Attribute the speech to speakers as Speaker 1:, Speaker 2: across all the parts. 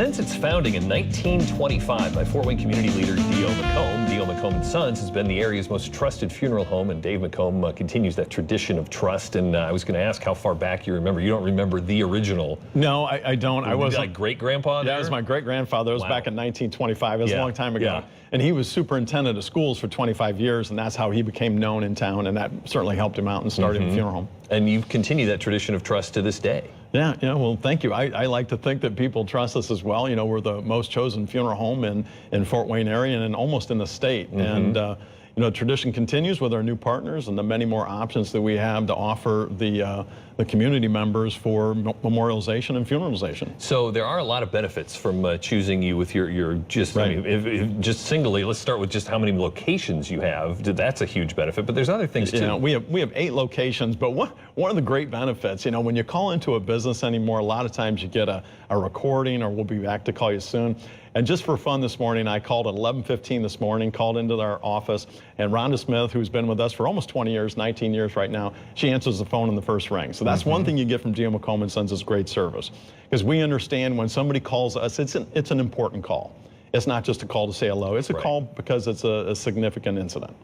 Speaker 1: Since its founding in 1925 by Fort Wayne community leader D.O. McComb Sons has been the area's most trusted funeral home, and Dave McComb continues that tradition of trust. And I was going to ask how far back you remember. You don't remember the original?
Speaker 2: No, I don't. I was
Speaker 1: like great-grandpa there?
Speaker 2: Yeah, it was my great-grandfather. It was back in 1925. It was a long time ago.
Speaker 1: Yeah.
Speaker 2: And he was superintendent of schools for 25 years, and that's how he became known in town, and that certainly helped him out and started a funeral home.
Speaker 1: And you've continued that tradition of trust to this day.
Speaker 2: Yeah, well, thank you. I like to think that people trust us as well. You know, we're the most chosen funeral home in Fort Wayne area and almost in the state. And, you know, tradition continues with our new partners and the many more options that we have to offer the community members for memorialization and funeralization.
Speaker 1: So there are a lot of benefits from choosing you with your just, I mean, if just singly, let's start with just how many locations you have. That's a huge benefit, but there's other things too.
Speaker 2: You know, we have 8 locations, but one of the great benefits, you know, when you call into a business anymore, a lot of times you get a recording, or we'll be back to call you soon. And just for fun this morning, I called at 11:15 this morning, called into our office, and Rhonda Smith, who's been with us for almost 20 years, 19 years right now, she answers the phone in the first ring. So that's one thing you get from D.O. McComb Sons is great service. Because we understand when somebody calls us, it's an important call. It's not just a call to say hello. It's a call because it's a significant incident.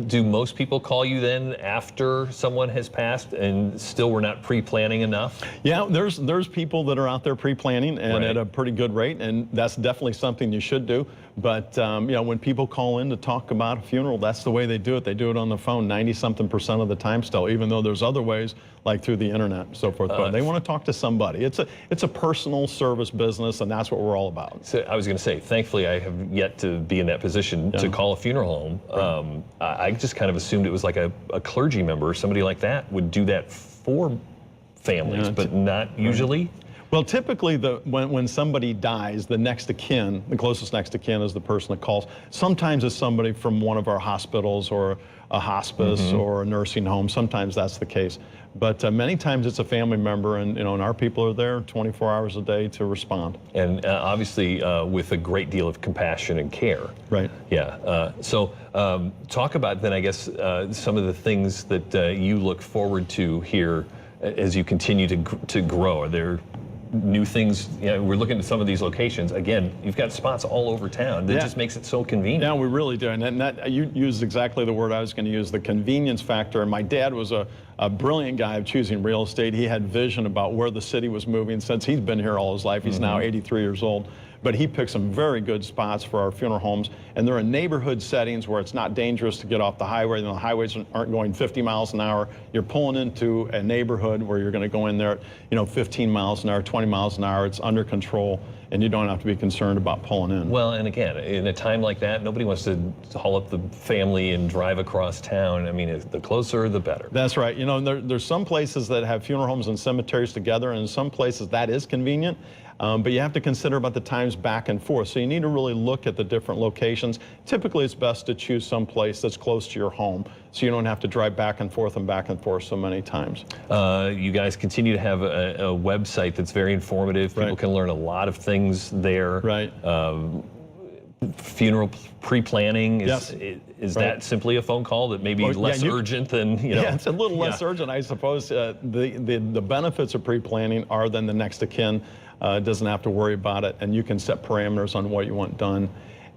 Speaker 1: Do most people call you then after someone has passed and still we're not pre-planning enough?
Speaker 2: Yeah, there's people that are out there pre-planning and at a pretty good rate, and that's definitely something you should do. But you know, when people call in to talk about a funeral, that's the way they do it. They do it on the phone 90-something% of the time still, even though there's other ways like through the internet and so forth. But they want to talk to somebody. It's a personal service business, and that's what we're all about.
Speaker 1: So I was going to say, thankfully, I have yet to be in that position to call a funeral home. I just kind of assumed it was like a clergy member or somebody like that would do that for families, but not usually.
Speaker 2: Well, typically, when somebody dies, the next of kin, the closest next of kin is the person that calls. Sometimes it's somebody from one of our hospitals or a hospice or a nursing home. Sometimes that's the case. But many times it's a family member, and, you know, and our people are there 24 hours a day to respond. And
Speaker 1: obviously with a great deal of compassion and care.
Speaker 2: Right.
Speaker 1: Yeah. So talk about then, I guess, some of the things that you look forward to here as you continue to grow. Are there new things? You know, we're looking at some of these locations. Again, you've got spots all over town. That just makes it so convenient.
Speaker 2: Yeah, we really do. And that, you used exactly the word I was going to use, the convenience factor. And my dad was a brilliant guy of choosing real estate. He had vision about where the city was moving since he's been here all his life. He's now 83 years old. But he picked some very good spots for our funeral homes, and they're in neighborhood settings where it's not dangerous to get off the highway. The highways aren't going 50 miles an hour. You're pulling into a neighborhood where you're going to go in there at, you know, 15 miles an hour, 20 miles an hour. It's under control, and you don't have to be concerned about pulling in.
Speaker 1: Well, and again, in a time like that, nobody wants to haul up the family and drive across town. I mean, the closer, the better.
Speaker 2: That's right. You know, there's some places that have funeral homes and cemeteries together, and in some places that is convenient. But you have to consider about the times back and forth. So you need to really look at the different locations. Typically, it's best to choose some place that's close to your home, so you don't have to drive back and forth so many times.
Speaker 1: You guys continue to have a website that's very informative. People can learn a lot of things there.
Speaker 2: Right.
Speaker 1: Funeral pre-planning, is that simply a phone call that may be less urgent than, you know?
Speaker 2: Yeah, it's a little less urgent, I suppose. The benefits of pre-planning are then the next of kin doesn't have to worry about it, and you can set parameters on what you want done.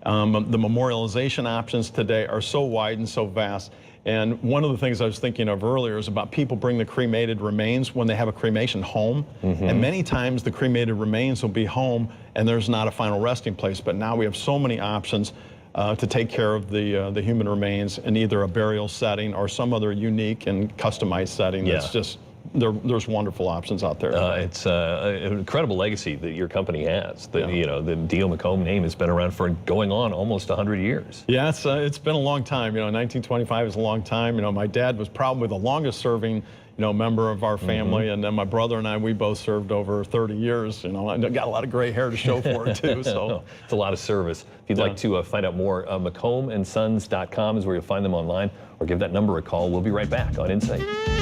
Speaker 2: The memorialization options today are so wide and so vast. And one of the things I was thinking of earlier is about people bring the cremated remains when they have a cremation home. And many times the cremated remains will be home and there's not a final resting place. But now we have so many options to take care of the human remains in either a burial setting or some other unique and customized setting. That's just, there's wonderful options out there.
Speaker 1: It's an incredible legacy that your company has. You know, the D.O. McComb name has been around for going on almost 100 years.
Speaker 2: Yeah, it's been a long time. You know, 1925 is a long time. You know, my dad was probably the longest serving, you know, member of our family, and then my brother and I, we both served over 30 years. You know, I got a lot of gray hair to show for it too. So
Speaker 1: it's a lot of service. If you'd like to find out more, McCombsons.com is where you'll find them online, or give that number a call. We'll be right back on Insight.